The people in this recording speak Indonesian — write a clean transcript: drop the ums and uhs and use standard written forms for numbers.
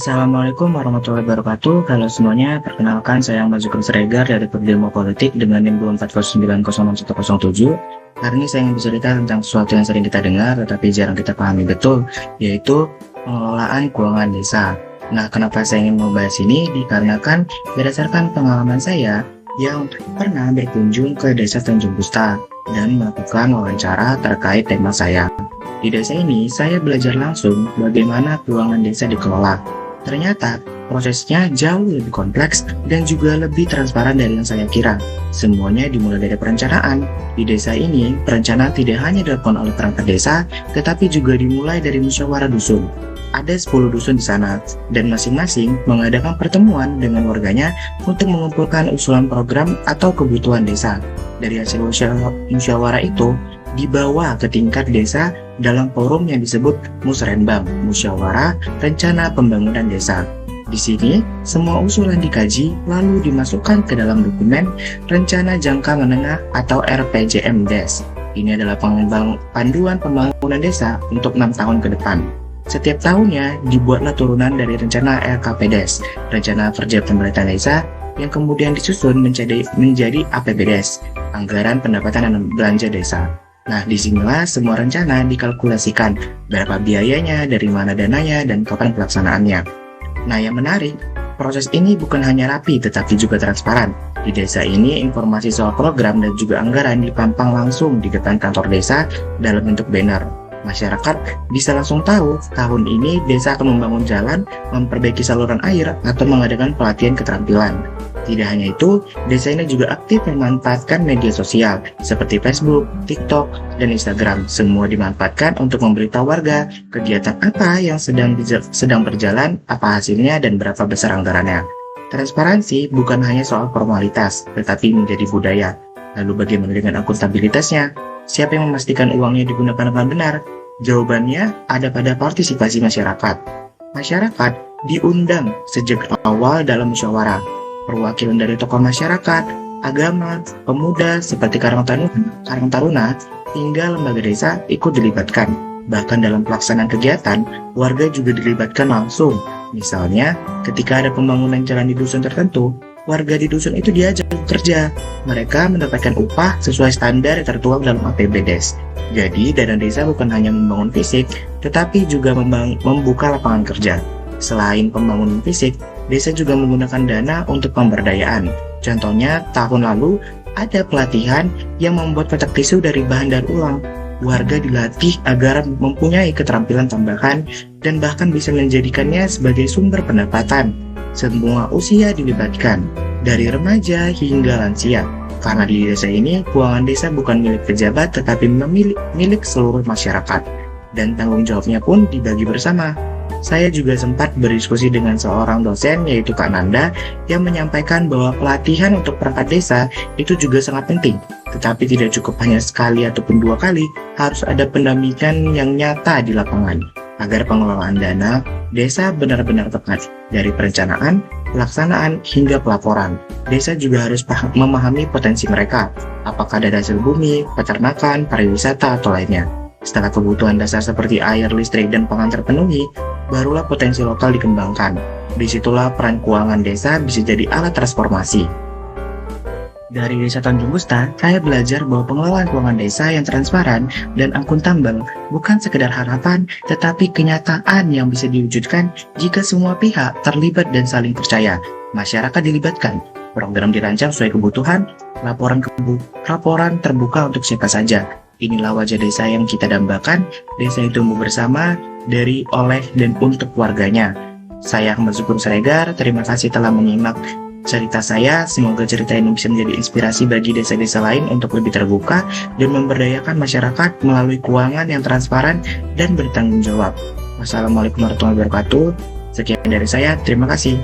Assalamualaikum warahmatullahi wabarakatuh. Halo semuanya, perkenalkan saya Ahmad Zukur Sregar dari Prodi Ilmu Politik dengan NIM 409000107. Hari ini saya ingin bercerita tentang sesuatu yang sering kita dengar tetapi jarang kita pahami betul, yaitu pengelolaan keuangan desa. Nah, kenapa saya ingin membahas ini? Dikarenakan berdasarkan pengalaman saya yang pernah berkunjung ke desa Tanjung Gusta dan melakukan wawancara terkait tema saya. Di desa ini, saya belajar langsung bagaimana keuangan desa dikelola. Ternyata, prosesnya jauh lebih kompleks dan juga lebih transparan dari yang saya kira. Semuanya dimulai dari perencanaan. Di desa ini, perencanaan tidak hanya dilakukan oleh perangkat desa, tetapi juga dimulai dari musyawarah dusun. Ada 10 dusun di sana, dan masing-masing mengadakan pertemuan dengan warganya untuk mengumpulkan usulan program atau kebutuhan desa. Dari hasil musyawarah itu, dibawa ke tingkat desa dalam forum yang disebut Musrenbang, Musyawarah Rencana Pembangunan Desa. Di sini, semua usulan dikaji lalu dimasukkan ke dalam dokumen Rencana Jangka Menengah atau RPJMDes. Ini adalah panduan pembangunan desa untuk 6 tahun ke depan. Setiap tahunnya dibuatlah turunan dari rencana RKPDes, Rencana Kerja Pemerintahan Desa, yang kemudian disusun menjadi APBDes, Anggaran Pendapatan dan Belanja Desa. Nah, disinilah semua rencana dikalkulasikan, berapa biayanya, dari mana dananya, dan kapan pelaksanaannya. Nah, yang menarik, proses ini bukan hanya rapi, tetapi juga transparan. Di desa ini, informasi soal program dan juga anggaran dipampang langsung di depan kantor desa dalam bentuk banner. Masyarakat bisa langsung tahu tahun ini desa akan membangun jalan, memperbaiki saluran air, atau mengadakan pelatihan keterampilan. Tidak hanya itu, desa ini juga aktif memanfaatkan media sosial seperti Facebook, TikTok, dan Instagram. Semua dimanfaatkan untuk memberitahu warga kegiatan apa yang sedang berjalan, apa hasilnya, dan berapa besar anggarannya. Transparansi bukan hanya soal formalitas, tetapi menjadi budaya. Lalu bagaimana dengan akuntabilitasnya? Siapa yang memastikan uangnya digunakan dengan benar? Jawabannya ada pada partisipasi masyarakat. Masyarakat diundang sejak awal dalam musyawarah. Perwakilan dari tokoh masyarakat, agama, pemuda seperti Karang Taruna, hingga lembaga desa ikut dilibatkan. Bahkan dalam pelaksanaan kegiatan, warga juga dilibatkan langsung. Misalnya, ketika ada pembangunan jalan di dusun tertentu, warga di dusun itu diajak bekerja. Mereka mendapatkan upah sesuai standar yang tertuang dalam APBDes. Jadi, dana desa bukan hanya membangun fisik, tetapi juga membuka lapangan kerja. Selain pembangunan fisik, desa juga menggunakan dana untuk pemberdayaan. Contohnya, tahun lalu ada pelatihan yang membuat kotak tisu dari bahan daur ulang. Warga dilatih agar mempunyai keterampilan tambahan dan bahkan bisa menjadikannya sebagai sumber pendapatan. Semua usia dilibatkan, dari remaja hingga lansia. Karena di desa ini, keuangan desa bukan milik pejabat tetapi milik seluruh masyarakat. Dan tanggung jawabnya pun dibagi bersama. Saya juga sempat berdiskusi dengan seorang dosen yaitu Kak Nanda yang menyampaikan bahwa pelatihan untuk perangkat desa itu juga sangat penting. Tetapi tidak cukup hanya sekali ataupun 2 kali, harus ada pendampingan yang nyata di lapangan. Agar pengelolaan dana desa benar-benar tepat, dari perencanaan, pelaksanaan, hingga pelaporan. Desa juga harus memahami potensi mereka, apakah dari hasil bumi, peternakan, pariwisata, atau lainnya. Setelah kebutuhan dasar seperti air, listrik, dan pangan terpenuhi, barulah potensi lokal dikembangkan. Disitulah peran keuangan desa bisa jadi alat transformasi. Dari desa Tanjung Gusta, saya belajar bahwa pengelolaan keuangan desa yang transparan dan akuntabel bukan sekedar harapan, tetapi kenyataan yang bisa diwujudkan jika semua pihak terlibat dan saling percaya. Masyarakat dilibatkan, program dirancang sesuai kebutuhan, laporan terbuka untuk siapa saja. Inilah wajah desa yang kita dambakan, desa yang tumbuh bersama, dari, oleh, dan untuk warganya. Saya Ahmad Zukur Sregar, terima kasih telah menyimak cerita saya. Semoga cerita ini bisa menjadi inspirasi bagi desa-desa lain untuk lebih terbuka dan memberdayakan masyarakat melalui keuangan yang transparan dan bertanggung jawab. Wassalamualaikum warahmatullahi wabarakatuh. Sekian dari saya, terima kasih.